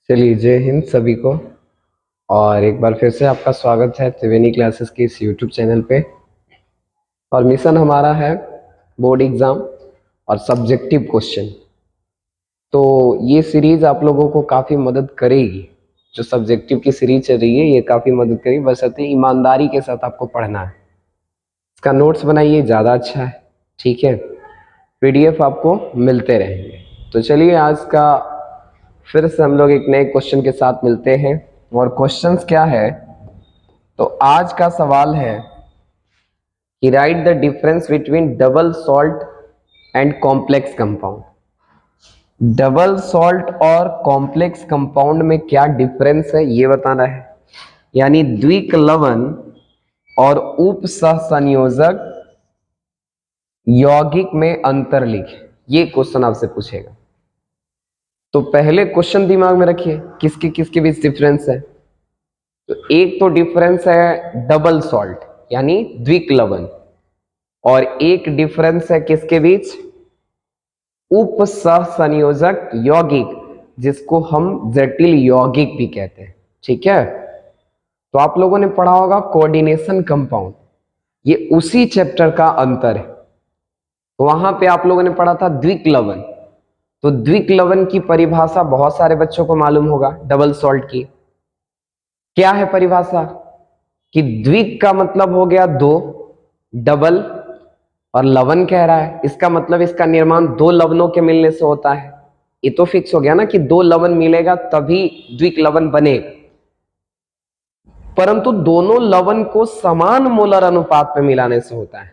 चलिए, जय हिंद सभी को। और एक बार फिर से आपका स्वागत है त्रिवेणी क्लासेस के इस यूट्यूब चैनल पे। और मिशन हमारा है बोर्ड एग्जाम और सब्जेक्टिव क्वेश्चन। तो ये सीरीज आप लोगों को काफ़ी मदद करेगी। जो सब्जेक्टिव की सीरीज चल रही है ये काफ़ी मदद करेगी, बशर्ते ईमानदारी के साथ आपको पढ़ना है। इसका नोट्स बनाइए, ज़्यादा अच्छा है। ठीक है, पीडीएफ आपको मिलते रहेंगे। तो चलिए, आज का फिर से हम लोग एक नए क्वेश्चन के साथ मिलते हैं। और क्वेश्चंस क्या है, तो आज का सवाल है कि right the difference between double salt and complex compound. Double salt और कॉम्प्लेक्स कंपाउंड में क्या डिफरेंस है ये बताना है, यानी द्विक लवण और उप सहसंयोजक यौगिक में अंतर लिखें। ये क्वेश्चन आपसे पूछेगा। तो पहले क्वेश्चन दिमाग में रखिए, किसके किसके बीच डिफरेंस है। तो एक तो डिफरेंस है डबल सॉल्ट यानी द्विक लवण, और एक डिफरेंस है किसके बीच, उप सहसंयोजक यौगिक, जिसको हम जटिल यौगिक भी कहते हैं। ठीक है, तो आप लोगों ने पढ़ा होगा कोऑर्डिनेशन कंपाउंड, ये उसी चैप्टर का अंतर है। वहां पे आप लोगों ने पढ़ा था द्विक लवण। तो द्विक लवण की परिभाषा बहुत सारे बच्चों को मालूम होगा डबल सॉल्ट की। क्या है परिभाषा, कि द्विक का मतलब हो गया दो, डबल और लवण कह रहा है, इसका मतलब इसका निर्माण दो लवणों के मिलने से होता है। ये तो फिक्स हो गया ना कि दो लवण मिलेगा तभी द्विक लवण बनेगा। परंतु दोनों लवण को समान मोलर अनुपात में मिलाने से होता है।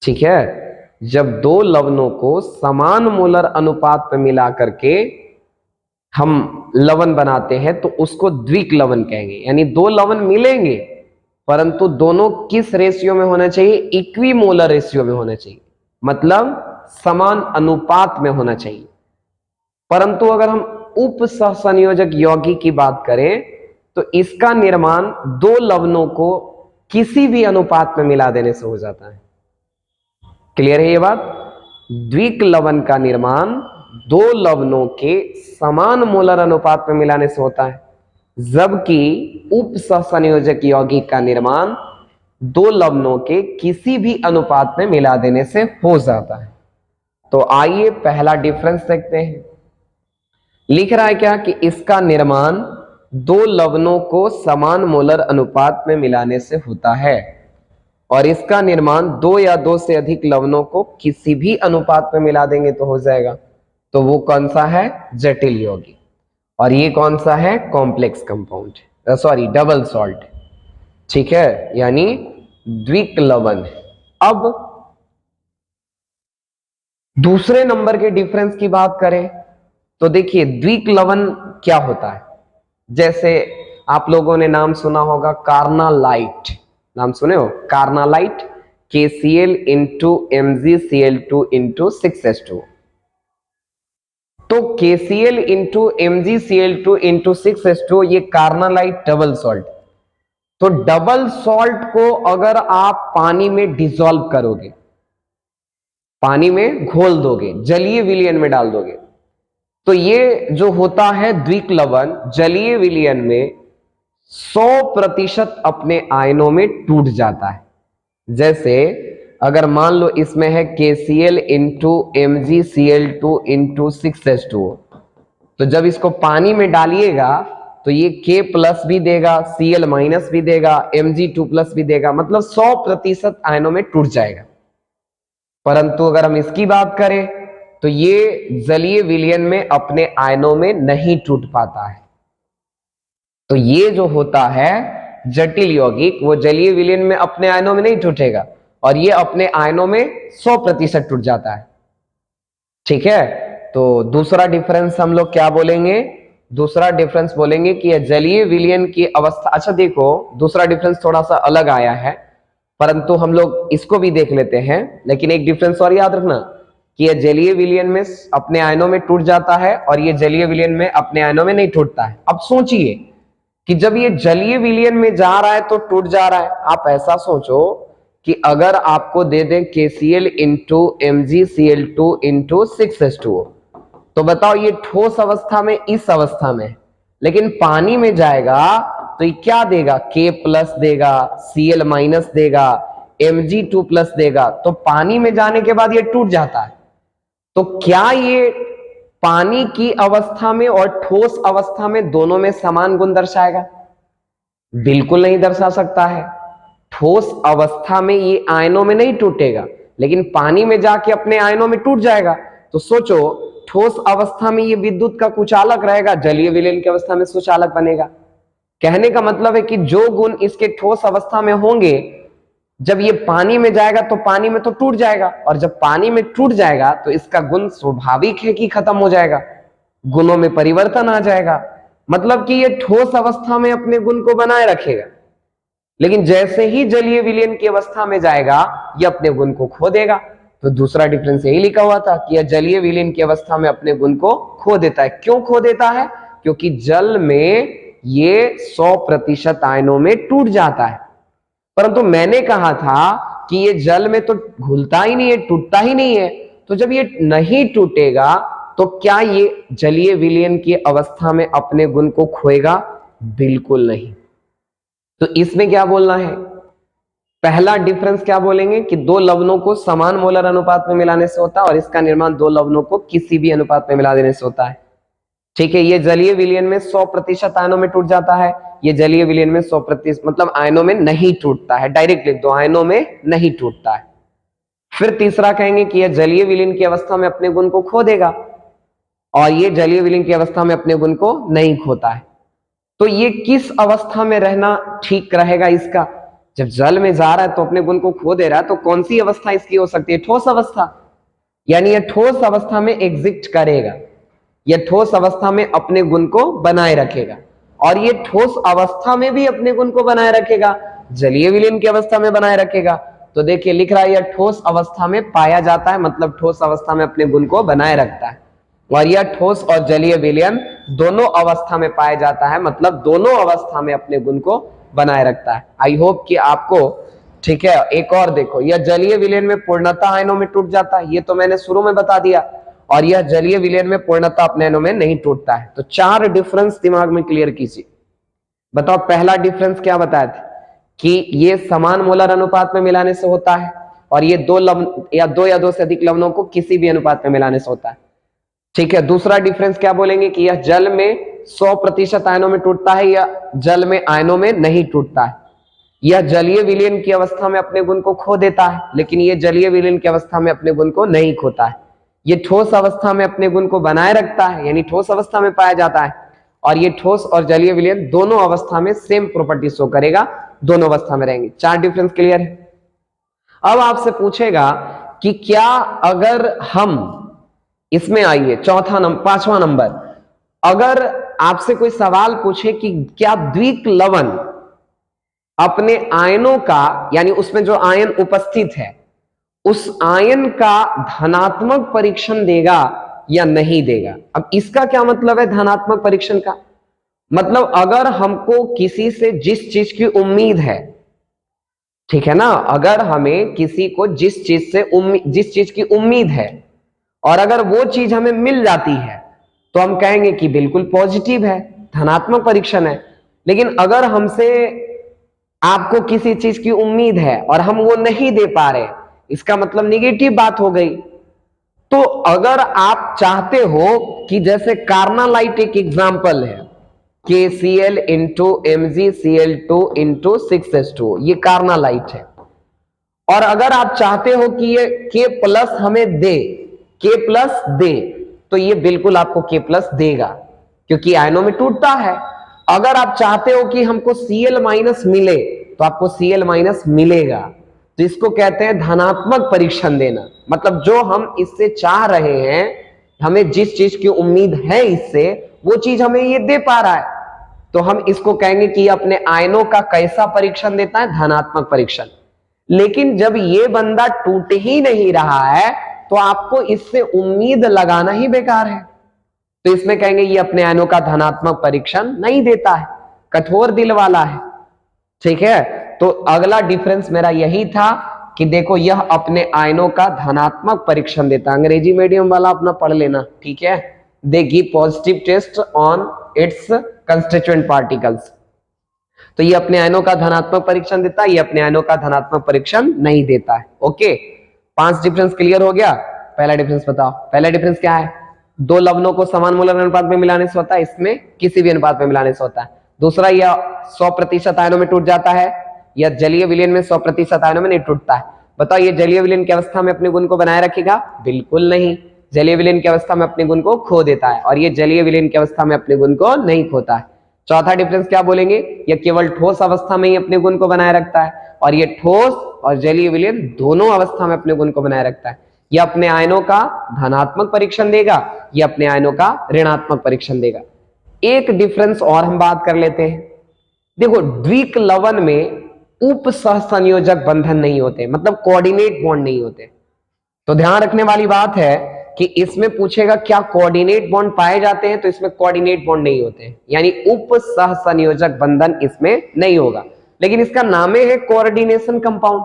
ठीक है, जब दो लवणों को समान मोलर अनुपात में मिला करके हम लवण बनाते हैं तो उसको द्विक लवण कहेंगे। यानी दो लवण मिलेंगे परंतु दोनों किस रेशियो में होना चाहिए, इक्वी मोलर रेशियो में होना चाहिए, मतलब समान अनुपात में होना चाहिए। परंतु अगर हम उप सहसंयोजक यौगिक की बात करें तो इसका निर्माण दो लवणों को किसी भी अनुपात में मिला देने से हो जाता है। क्लियर है ये बात। द्विक लवण का निर्माण दो लवणों के समान मोलर अनुपात में मिलाने से होता है, जबकि उप सहसंयोजक यौगिक का निर्माण दो लवणों के किसी भी अनुपात में मिला देने से हो जाता है। तो आइए पहला डिफरेंस देखते हैं। लिख रहा है क्या कि इसका निर्माण दो लवणों को समान मोलर अनुपात में मिलाने से होता है, और इसका निर्माण दो या दो से अधिक लवणों को किसी भी अनुपात में मिला देंगे तो हो जाएगा। तो वो कौन सा है, जटिल यौगिक। और ये कौन सा है, complex compound, sorry double salt. ठीक है, यानी द्विक लवण। अब दूसरे नंबर के डिफरेंस की बात करें तो देखिए द्विक लवण क्या होता है। जैसे आप लोगों ने नाम सुना होगा कार्नालाइट, नाम सुने हो carnallite, KCl into MgCl2 into 6H2। तो KCl into MgCl2 into 6H2 ये कार्नालाइट डबल सॉल्ट। तो डबल सॉल्ट को अगर आप पानी में डिसॉल्व करोगे, पानी में घोल दोगे, जलीय विलयन में डाल दोगे, तो ये जो होता है द्विक लवण जलीय विलयन में 100% अपने आयनों में टूट जाता है। जैसे अगर मान लो इसमें है KCl into MgCl2 into 6H2, तो जब इसको पानी में डालिएगा तो ये K प्लस भी देगा, Cl माइनस भी देगा, Mg2 प्लस भी देगा, मतलब 100% आयनों में टूट जाएगा। परंतु अगर हम इसकी बात करें तो ये जलीय विलयन में अपने आयनों में नहीं टूट पाता है। तो ये जो होता है जटिल यौगिक, वो जलीय विलयन में अपने आयनों में नहीं टूटेगा, और ये अपने आयनों में 100% टूट जाता है। ठीक है, तो दूसरा डिफरेंस हम लोग क्या बोलेंगे, दूसरा डिफरेंस बोलेंगे कि यह जलीय विलयन की अवस्था। अच्छा देखो, दूसरा डिफरेंस थोड़ा सा अलग आया है, परंतु हम लोग इसको भी देख लेते हैं। लेकिन एक डिफरेंस और याद रखना कि यह जलीय विलयन में अपने आयनों में टूट जाता है और यह जलीय विलयन में अपने आयनों में नहीं टूटता है। अब सोचिए कि जब ये जलीय विलयन में जा रहा है तो टूट जा रहा है। आप ऐसा सोचो कि अगर आपको दे दें KCl into MgCl2 into 6H2, तो बताओ ये ठोस अवस्था में इस अवस्था में, लेकिन पानी में जाएगा तो ये क्या देगा, K प्लस देगा, Cl माइनस देगा, Mg2 प्लस देगा। तो पानी में जाने के बाद ये टूट जाता है। तो क्या ये पानी की अवस्था में और ठोस अवस्था में दोनों में समान गुण दर्शाएगा? बिल्कुल नहीं दर्शा सकता है। ठोस अवस्था में ये आयनों में नहीं टूटेगा, लेकिन पानी में जाके अपने आयनों में टूट जाएगा। तो सोचो, ठोस अवस्था में ये विद्युत का कुचालक रहेगा, जलीय विलयन की अवस्था में सुचालक बनेगा। कहने का मतलब है कि जो गुण इसके ठोस अवस्था में होंगे, जब ये पानी में जाएगा तो पानी में तो टूट जाएगा, और जब पानी में टूट जाएगा तो इसका गुण स्वाभाविक है कि खत्म हो जाएगा, गुणों में परिवर्तन आ जाएगा। मतलब कि ये ठोस अवस्था में अपने गुण को बनाए रखेगा, लेकिन जैसे ही जलीय विलयन की अवस्था में जाएगा ये अपने गुण को खो देगा। तो दूसरा डिफरेंस यही लिखा हुआ था कि यह जलीय विलयन की अवस्था में अपने गुण को खो देता है। क्यों खो देता है? क्योंकि जल में ये 100% आयनों में टूट जाता है। परंतु मैंने कहा था कि ये जल में तो घुलता ही नहीं है, टूटता ही नहीं है। तो जब ये नहीं टूटेगा तो क्या ये जलीय विलयन की अवस्था में अपने गुण को खोएगा? बिल्कुल नहीं। तो इसमें क्या बोलना है? पहला डिफरेंस क्या बोलेंगे कि दो लवणों को समान मोलर अनुपात में मिलाने से होता है, और इसका निर्माण दो लवणों को किसी भी अनुपात में मिला देने से होता है। ठीक है, ये जलीय विलयन में 100% आयनों में टूट जाता है, ये जलीय विलयन में 100% मतलब आयनों में नहीं टूटता है। डायरेक्ट लिख दो, आयनों में नहीं टूटता है। फिर तीसरा कहेंगे कि यह जलीय विलयन की अवस्था में अपने गुण को खो देगा, और ये जलीय विलयन की अवस्था में अपने गुण को नहीं खोता है। तो ये किस अवस्था में रहना ठीक रहेगा इसका? जब जल में जा रहा है तो अपने गुण को खो दे रहा है, तो कौन सी अवस्था इसकी हो सकती है? ठोस अवस्था। यानी यह ठोस अवस्था में एग्जिस्ट करेगा, यह ठोस अवस्था में अपने गुण को बनाए रखेगा, और ये ठोस अवस्था में भी अपने गुण को बनाए रखेगा, जलीय विलयन की अवस्था में बनाए रखेगा। तो देखिए लिख रहा है यह ठोस अवस्था में पाया जाता है, मतलब ठोस अवस्था में अपने गुण को बनाए रखता है। और यह ठोस और जलीय विलयन दोनों अवस्था में पाया जाता है, मतलब दोनों अवस्था में अपने गुण को बनाए रखता है। आई होप कि आपको ठीक है। एक और देखो, यह जलीय विलयन में पूर्णतः आयनों में टूट जाता है, ये तो मैंने शुरू में बता दिया, और यह जलीय विलयन में पूर्णतः अपने आयनों में नहीं टूटता है। तो चार डिफरेंस दिमाग में क्लियर कीजिए। बताओ पहला डिफरेंस क्या बताया था कि ये समान मोलर अनुपात में मिलाने से होता है, और ये दो या दो से अधिक लवणों को किसी भी अनुपात में मिलाने से होता है। ठीक है, दूसरा डिफरेंस क्या बोलेंगे कि यह जल में 100% आयनों में टूटता है, या जल में आयनों में नहीं टूटता है। यह जलीय विलयन की अवस्था में अपने गुण को खो देता है, लेकिन यह जलीय विलयन की अवस्था में अपने गुण को नहीं खोता है। ये ठोस अवस्था में अपने गुण को बनाए रखता है, यानी ठोस अवस्था में पाया जाता है, और ये ठोस और जलीय विलयन दोनों अवस्था में सेम प्रॉपर्टी शो करेगा, दोनों अवस्था में रहेंगे। चार डिफरेंस क्लियर है। अब आपसे पूछेगा कि क्या अगर हम इसमें आइए पांचवा नंबर, अगर आपसे कोई सवाल पूछे कि क्या द्विक लवण अपने आयनों का, यानी उसमें जो आयन उपस्थित है उस आयन का धनात्मक परीक्षण देगा या नहीं देगा? अब इसका क्या मतलब है धनात्मक परीक्षण का? मतलब अगर हमको किसी से जिस चीज की उम्मीद है, ठीक है ना, अगर हमें किसी को जिस चीज की उम्मीद है और अगर वो चीज हमें मिल जाती है तो हम कहेंगे कि बिल्कुल पॉजिटिव है, धनात्मक परीक्षण है। लेकिन अगर हमसे आपको किसी चीज की उम्मीद है और हम वो नहीं दे पा रहे, इसका मतलब निगेटिव बात हो गई। तो अगर आप चाहते हो कि जैसे कार्नालाइट एक एग्जाम्पल है, KCl into MgCl2 into 6H2, ये कार्नालाइट है, और अगर आप चाहते हो कि ये K+ हमें दे, K+ दे, तो ये बिल्कुल आपको K+ देगा क्योंकि आयनों में टूटता है। अगर आप चाहते हो कि हमको Cl- मिले तो आपको Cl- मिलेगा। तो इसको कहते हैं धनात्मक परीक्षण देना, मतलब जो हम इससे चाह रहे हैं, हमें जिस चीज की उम्मीद है इससे, वो चीज हमें ये दे पा रहा है, तो हम इसको कहेंगे कि अपने आयनों का कैसा परीक्षण देता है? धनात्मक परीक्षण। लेकिन जब ये बंदा टूट ही नहीं रहा है तो आपको इससे उम्मीद लगाना ही बेकार है, तो इसमें कहेंगे ये अपने आयनों का धनात्मक परीक्षण नहीं देता है, कठोर दिल वाला है। ठीक है, तो अगला डिफरेंस मेरा यही था कि देखो यह अपने आयनों का धनात्मक परीक्षण देता है। अंग्रेजी मीडियम वाला अपना पढ़ लेना, ठीक है। they give positive test on its constituent particles. तो ये अपने आयनों का धनात्मक परीक्षण देता है, ये अपने आयनों का धनात्मक परीक्षण नहीं देता है। ओके, 5 डिफरेंस क्लियर हो गया। पहला डिफरेंस बताओ, पहला डिफरेंस क्या है? दो लवणों को समान मोलर अनुपात में मिलाने से होता है, इसमें किसी भी अनुपात में मिलाने से होता है। दूसरा, यह 100% आयनों में टूट जाता है, या जलीय विलयन में 100% आयनों में नहीं टूटता है। बताओ ये जलीय विलयन की अवस्था में अपने गुण को बनाए रखेगा? बिल्कुल नहीं, जलीय विलयन की अवस्था में अपने गुण को खो देता है, और ये जलीय विलयन की अवस्था में अपने गुण को नहीं खोता है। चौथा डिफरेंस क्या बोलेंगे? यह केवल ठोस अवस्था में ही अपने गुण को बनाए रखता है, और ये ठोस और जलीय विलयन दोनों अवस्था में अपने गुण को बनाए रखता है। यह अपने आयनों का धनात्मक परीक्षण देगा, यह अपने आयनों का ऋणात्मक परीक्षण देगा। एक डिफरेंस और हम बात कर लेते हैं। देखो, द्विक लवण में उप सहसंयोजक बंधन नहीं होते, मतलब कोऑर्डिनेट बॉन्ड नहीं होते। तो ध्यान रखने वाली बात है कि इसमें पूछेगा क्या कोऑर्डिनेट बॉन्ड पाए जाते हैं, तो इसमें कोऑर्डिनेट बॉन्ड नहीं होते, यानी उप सहसंयोजक बंधन इसमें नहीं होगा। लेकिन इसका नाम है कोऑर्डिनेशन कंपाउंड।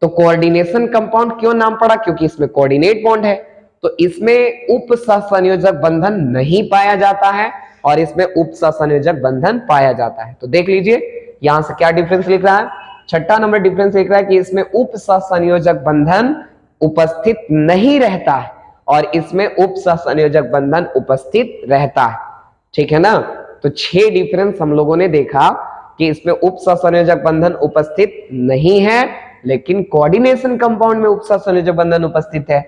तो कोऑर्डिनेशन कंपाउंड क्यों नाम पड़ा? क्योंकि इसमें कोऑर्डिनेट बॉन्ड है। तो इसमें उप सहसंयोजक बंधन नहीं पाया जाता है, और इसमें उप सहसंयोजक बंधन पाया जाता है। तो देख लीजिए यहां से क्या डिफरेंस लिख रहा है। छठा नंबर डिफरेंस लिख रहा है कि इसमें उप सहसंयोजक बंधन उपस्थित नहीं रहता है, और इसमें उप सहसंयोजक बंधन उपस्थित रहता है। ठीक है ना? तो 6 डिफरेंस हम लोगों ने देखा कि इसमें उप सहसंयोजक बंधन उपस्थित नहीं है, लेकिन कोऑर्डिनेशन कंपाउंड में उप सहसंयोजक बंधन उपस्थित है।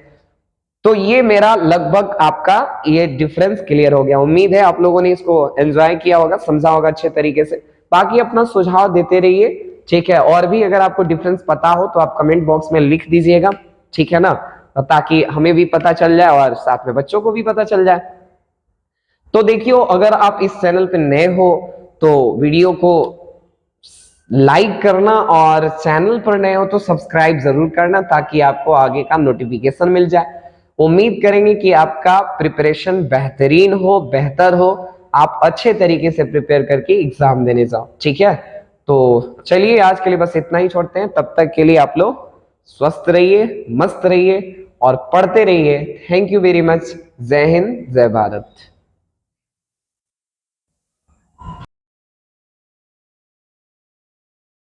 तो ये मेरा लगभग आपका ये डिफरेंस क्लियर हो गया। उम्मीद है आप लोगों ने इसको एंजॉय किया होगा, समझा होगा अच्छे तरीके से। बाकी अपना सुझाव देते रहिए, ठीक है? और भी अगर आपको डिफरेंस पता हो तो आप कमेंट बॉक्स में लिख दीजिएगा, ठीक है ना? ताकि हमें भी पता चल जाए और साथ में बच्चों को भी पता चल जाए। तो देखियो, अगर आप इस चैनल पे नए हो तो वीडियो को लाइक करना, और चैनल पर नए हो तो सब्सक्राइब जरूर करना, ताकि आपको आगे का नोटिफिकेशन मिल जाए। उम्मीद करेंगे कि आपका प्रिपरेशन बेहतरीन हो, बेहतर हो, आप अच्छे तरीके से प्रिपेयर करके एग्जाम देने जाओ, ठीक है? तो चलिए आज के लिए बस इतना ही छोड़ते हैं। तब तक के लिए आप लोग स्वस्थ रहिए, मस्त रहिए और पढ़ते रहिए। Thank you very much. जय हिंद, जय भारत।